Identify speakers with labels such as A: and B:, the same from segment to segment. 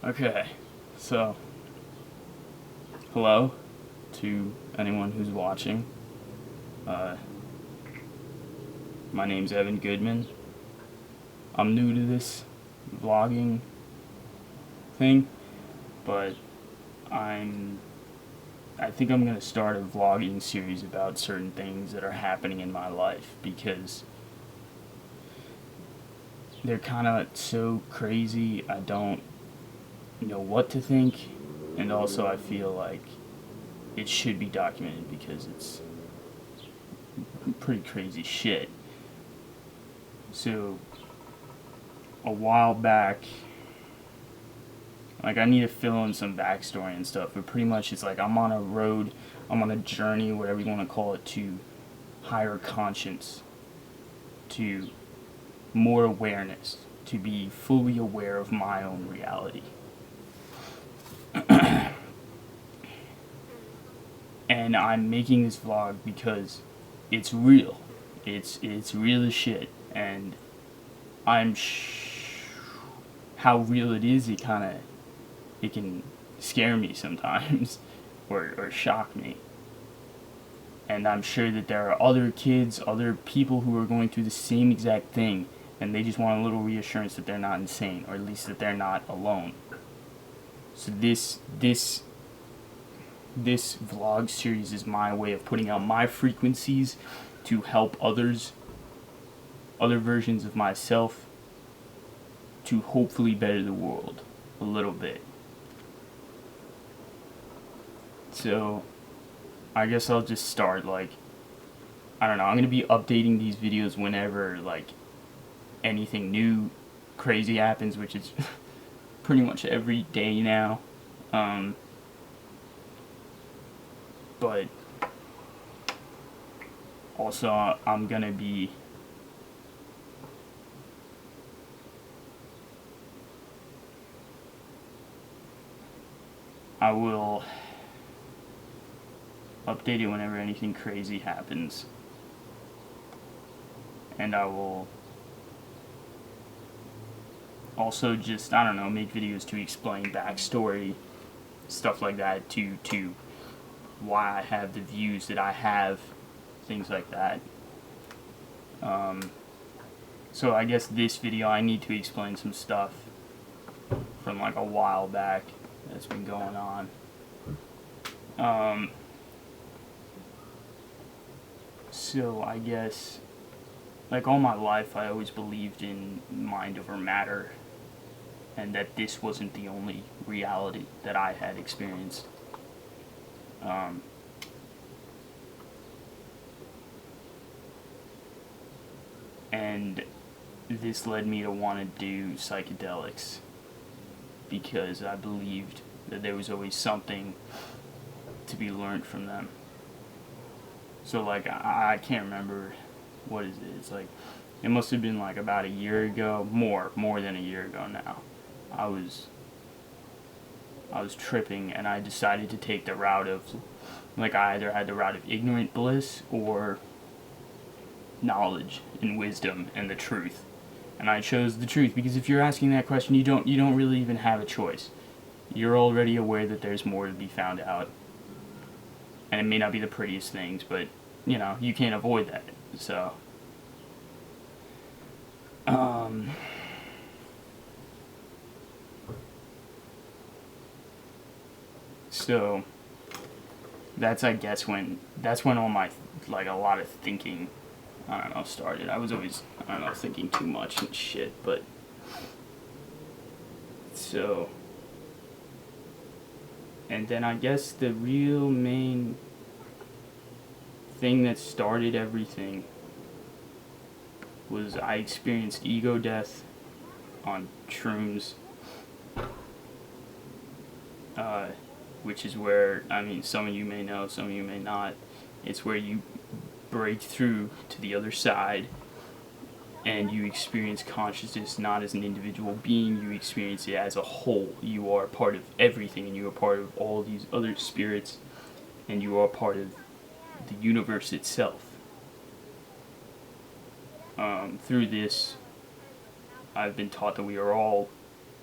A: Okay, so hello to anyone who's watching. Uh, my name's Evan Goodman. I'm new to this vlogging thing, but I'm I think I'm gonna start a vlogging series about certain things that are happening in my life because they're kind of so crazy. I don't know what to think, and also I feel like it should be documented because it's pretty crazy shit. So a while back, like I need to fill in some backstory and stuff, but pretty much it's like I'm on a road, I'm on a journey, whatever you want to call it, to higher conscience, to more awareness, to be fully aware of my own reality. And I'm making this vlog because it's real. It's real as shit, and how real it is. It can scare me sometimes, or shock me. And I'm sure that there are other kids, other people who are going through the same exact thing, and they just want a little reassurance that they're not insane, or at least that they're not alone. So this vlog series is my way of putting out my frequencies to help others, other versions of myself, to hopefully better the world a little bit. So I guess I'll just start, like, I don't know, I'm going to be updating these videos whenever, like, anything new crazy happens, which is pretty much every day now. But also I'm going to be I will update it whenever anything crazy happens. And I will also just, I don't know, make videos to explain backstory, stuff like that, to why I have the views that I have, things like that. So I guess this video I need to explain some stuff from like a while back that's been going on. So I guess, like all my life, I always believed in mind over matter, and that this wasn't the only reality that I had experienced. And this led me to want to do psychedelics because I believed that there was always something to be learned from them. So like I can't remember what is it. It's like it must have been like about a year ago, more than a year ago now. I was tripping and I decided to take the route of, like, I either had the route of ignorant bliss or knowledge and wisdom and the truth. And I chose the truth because if you're asking that question, you don't really even have a choice. You're already aware that there's more to be found out. And it may not be the prettiest things, but you know, you can't avoid that. So so that's, I guess, that's when all my, like, a lot of thinking, I don't know, started. I was always, I don't know, thinking too much and shit, but so, and then I guess the real main thing that started everything was I experienced ego death on shrooms, which is where, I mean, some of you may know, some of you may not. It's where you break through to the other side and you experience consciousness not as an individual being, you experience it as a whole. You are part of everything, and you are part of all these other spirits, and you are part of the universe itself. Through this, I've been taught that we are all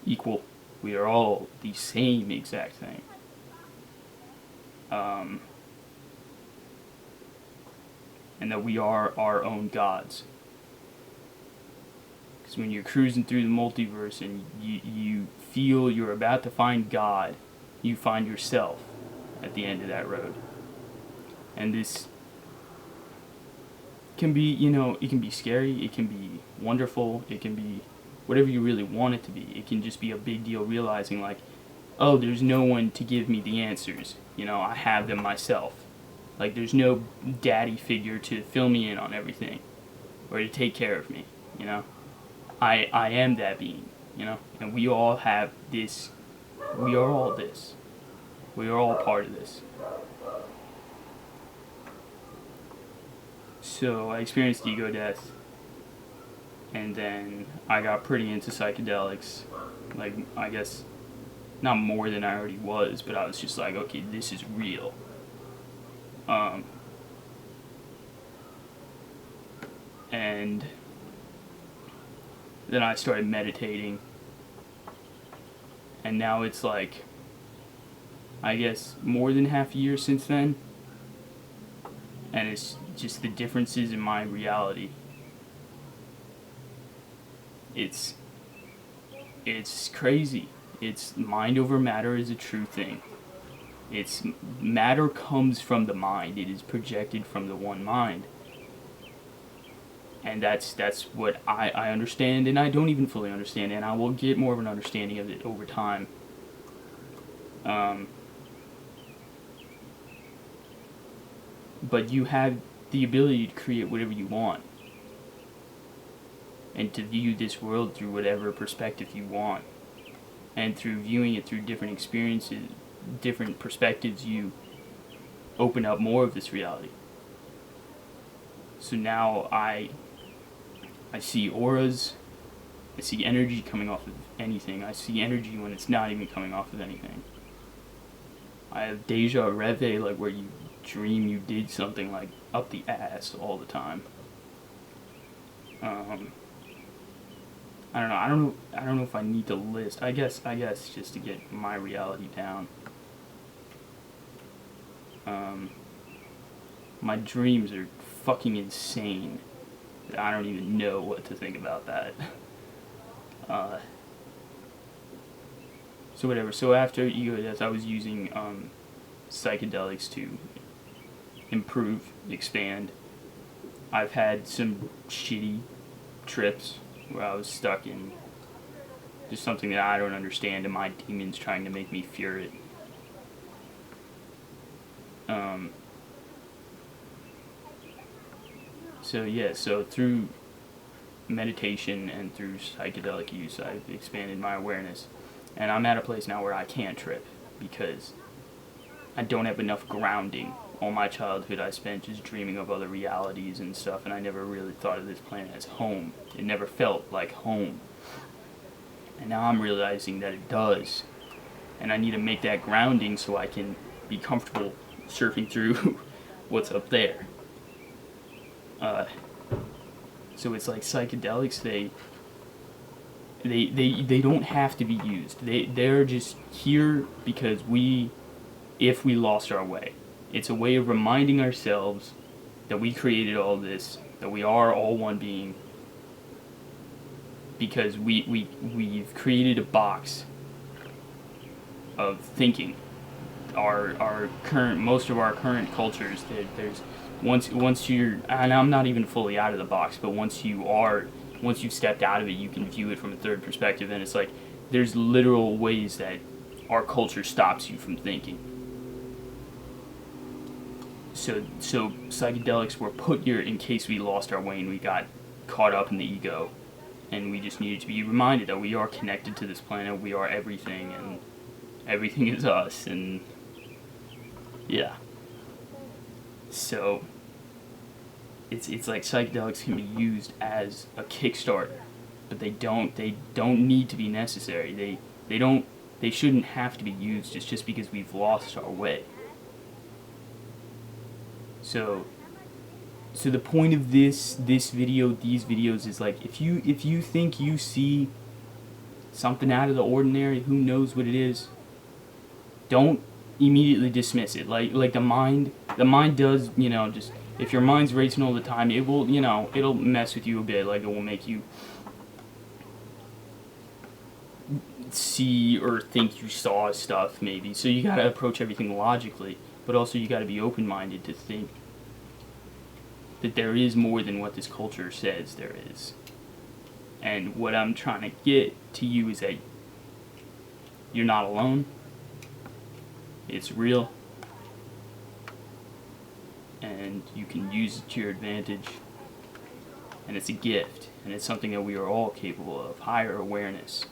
A: equal, We are all the same exact thing. And that we are our own gods. Because when you're cruising through the multiverse and you feel you're about to find God, you find yourself at the end of that road. And this can be, it can be scary, it can be wonderful, it can be whatever you really want it to be. It can just be a big deal realizing, like, oh, there's no one to give me the answers. I have them myself. Like, there's no daddy figure to fill me in on everything or to take care of me, I am that being, and we all have this. We are all this. We are all part of this. So I experienced ego death, and then I got pretty into psychedelics. Like, I guess not more than I already was, but I was just like, okay, this is real. And then I started meditating, and now it's like, I guess, more than half a year since then, and it's just the differences in my reality. It's crazy. It's mind over matter is a true thing. It's matter comes from the mind. It is projected from the one mind. And that's what I understand, and I don't even fully understand, and I will get more of an understanding of it over time. But you have the ability to create whatever you want, and to view this world through whatever perspective you want. And through viewing it through different experiences, different perspectives, you open up more of this reality. So now I see auras, I see energy coming off of anything, I see energy when it's not even coming off of anything. I have deja reve, like where you dream you did something like up the ass all the time. I don't know if I need to list. I guess just to get my reality down. My dreams are fucking insane. I don't even know what to think about that. So whatever. So after ego death, I was using psychedelics to improve, expand. I've had some shitty trips where I was stuck in just something that I don't understand, and my demons trying to make me fear it. So through meditation and through psychedelic use, I've expanded my awareness, and I'm at a place now where I can't trip because I don't have enough grounding. All my childhood I spent just dreaming of other realities and stuff, and I never really thought of this planet as home. It never felt like home. And now I'm realizing that it does. And I need to make that grounding so I can be comfortable surfing through what's up there. So it's like psychedelics, they don't have to be used. They're just here because if we lost our way. It's a way of reminding ourselves that we created all this, that we are all one being, because we've created a box of thinking. Most of our current cultures, there's once you're, and I'm not even fully out of the box, but once you've stepped out of it, you can view it from a third perspective, and it's like there's literal ways that our culture stops you from thinking. So psychedelics were put here in case we lost our way and we got caught up in the ego, and we just needed to be reminded that we are connected to this planet, we are everything, and everything is us, and yeah. So it's like psychedelics can be used as a Kickstarter, but they don't need to be necessary. They shouldn't have to be used just because we've lost our way. So the point of this video, these videos, is like if you think you see something out of the ordinary, who knows what it is, don't immediately dismiss it. Like the mind does, just, if your mind's racing all the time, it will, it'll mess with you a bit. Like, it will make you see or think you saw stuff, maybe. So you gotta approach everything logically, but also you gotta be open-minded to think that there is more than what this culture says there is. And what I'm trying to get to you is that you're not alone. It's real. And you can use it to your advantage. And it's a gift. And it's something that we are all capable of. Higher awareness.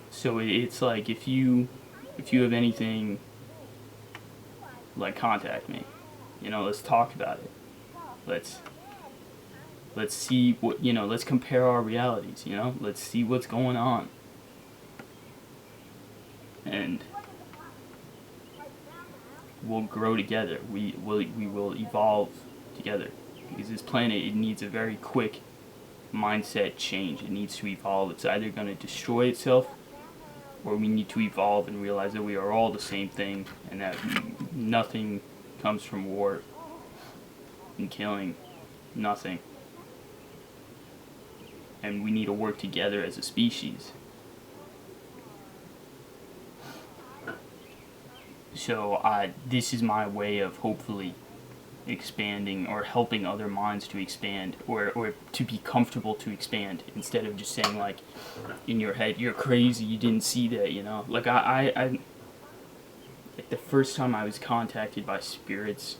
A: So it's like, if you have anything, like, contact me. Let's talk about it. Let's see what, let's compare our realities, let's see what's going on. And we'll grow together. We will evolve together. Because this planet, it needs a very quick mindset change. It needs to evolve. It's either going to destroy itself, or we need to evolve and realize that we are all the same thing, and that nothing comes from war and killing. Nothing. And we need to work together as a species. So this is my way of hopefully expanding, or helping other minds to expand, or to be comfortable to expand, instead of just saying, like, in your head, you're crazy, you didn't see that, Like, like, the first time I was contacted by spirits,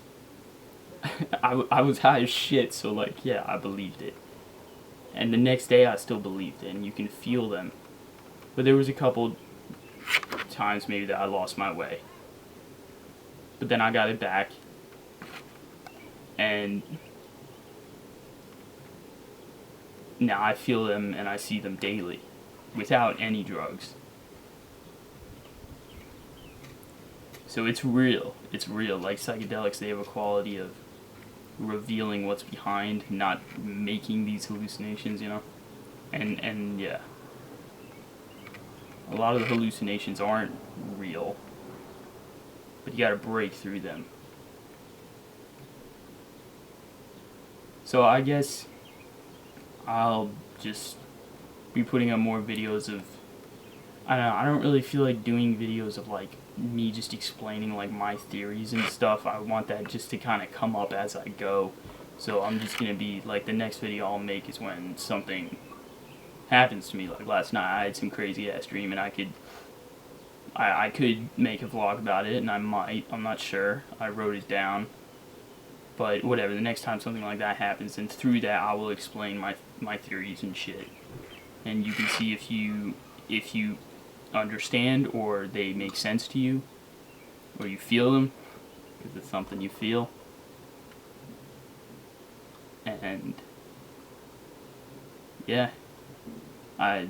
A: I was high as shit, so, like, yeah, I believed it. And the next day I still believed it, and you can feel them. But there was a couple times maybe that I lost my way. But then I got it back. And now I feel them and I see them daily, without any drugs. So it's real. It's real. Like psychedelics, they have a quality of revealing what's behind, not making these hallucinations, And yeah. A lot of the hallucinations aren't real, but you gotta break through them. So I guess I'll just be putting up more videos of, I don't know, I don't really feel like doing videos of, like, me just explaining, like, my theories and stuff. I want that just to kind of come up as I go. So I'm just gonna be, like, the next video I'll make is when something happens to me. Like last night I had some crazy ass dream, and I could make a vlog about it, and I might, I'm not sure. I wrote it down. But whatever, the next time something like that happens, and through that I will explain my theories and shit. And you can see if you understand, or they make sense to you, or you feel them, because it's something you feel. And yeah,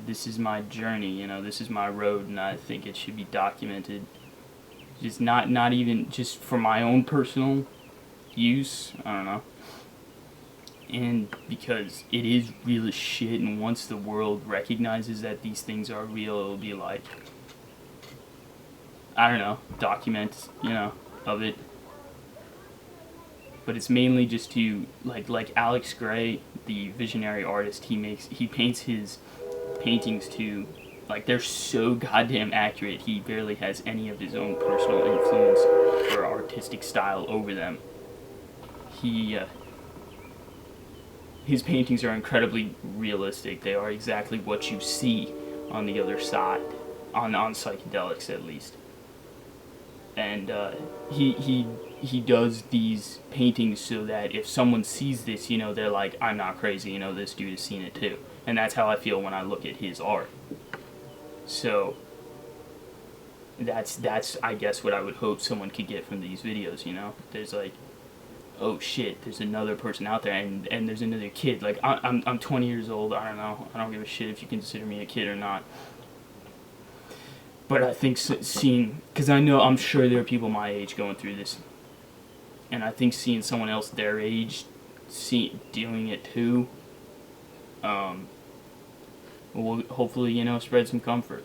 A: this is my journey, this is my road, and I think it should be documented. Just not even just for my own personal use, I don't know. And because it is real as shit, and once the world recognizes that these things are real, it'll be like, I don't know, documents, of it. But it's mainly just to, like Alex Grey, the visionary artist, he paints his paintings to, like, they're so goddamn accurate, he barely has any of his own personal influence or artistic style over them. His paintings are incredibly realistic. They are exactly what you see on the other side, on psychedelics at least. And he does these paintings so that if someone sees this, they're like, I'm not crazy, this dude has seen it too. And that's how I feel when I look at his art. So that's I guess what I would hope someone could get from these videos, There's like, oh shit, there's another person out there, and there's another kid. Like, I'm 20 years old, I don't know, I don't give a shit if you consider me a kid or not. But I think seeing, because I'm sure there are people my age going through this, and I think seeing someone else their age doing it too, will hopefully, you know, spread some comfort.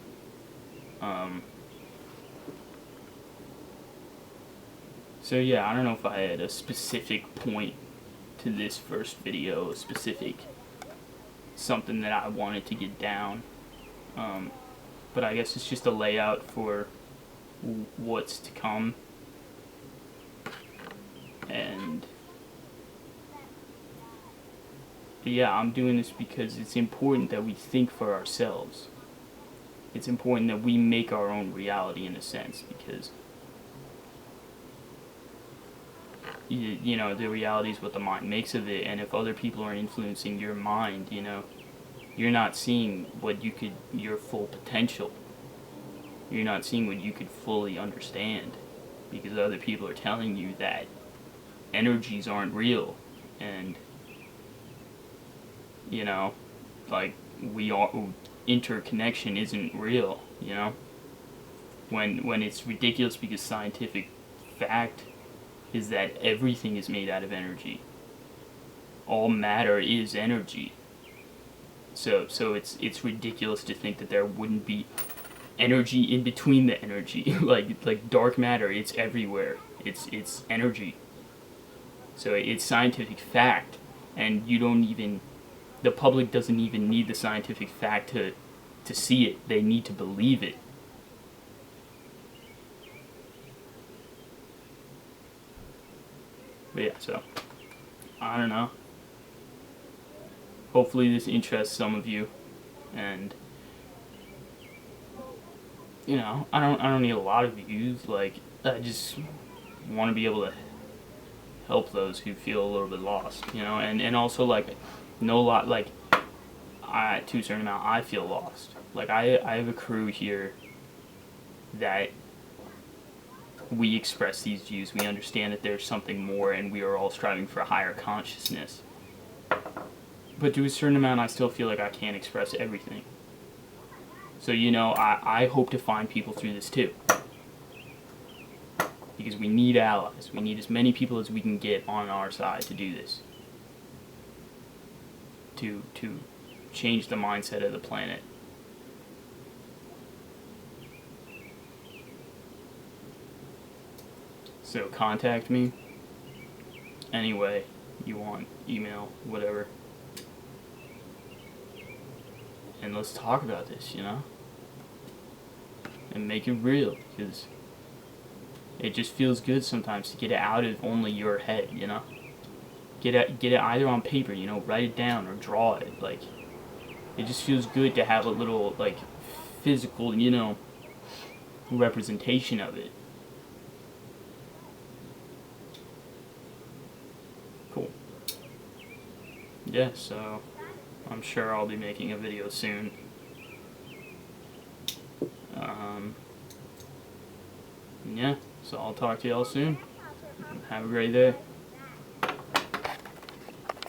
A: So yeah, I don't know if I had a specific point to this first video, a specific something that I wanted to get down, but I guess it's just a layout for what's to come. And yeah, I'm doing this because it's important that we think for ourselves. It's important that we make our own reality in a sense, because you know, the reality is what the mind makes of it, and if other people are influencing your mind, you know, you're not seeing what you could, your full potential. You're not seeing what you could fully understand, because other people are telling you that energies aren't real, and you know, like, interconnection isn't real, you know, when it's ridiculous, because scientific fact is that everything is made out of energy. All matter is energy. So it's ridiculous to think that there wouldn't be energy in between the energy. like dark matter, it's everywhere. It's energy. So it's scientific fact, and you don't even, the public doesn't even need the scientific fact to see it. They need to believe it. But yeah, so I don't know. Hopefully this interests some of you, and you know, I don't need a lot of views. Like, I just want to be able to help those who feel a little bit lost, you know, and also, like, no lot, like, to a certain amount, I feel lost. Like, I have a crew here that we express these views. We understand that there's something more, and we are all striving for a higher consciousness. But to a certain amount, I still feel like I can't express everything. So, you know, I hope to find people through this too. Because we need allies. We need as many people as we can get on our side to do this. To change the mindset of the planet. So contact me any way you want, email, whatever. And let's talk about this, you know? And make it real, because it just feels good sometimes to get it out of only your head, you know? Get it either on paper, you know, write it down or draw it. Like, it just feels good to have a little, like, physical, you know, representation of it. Cool. Yeah, so I'm sure I'll be making a video soon. Yeah, so I'll talk to y'all soon. Have a great day.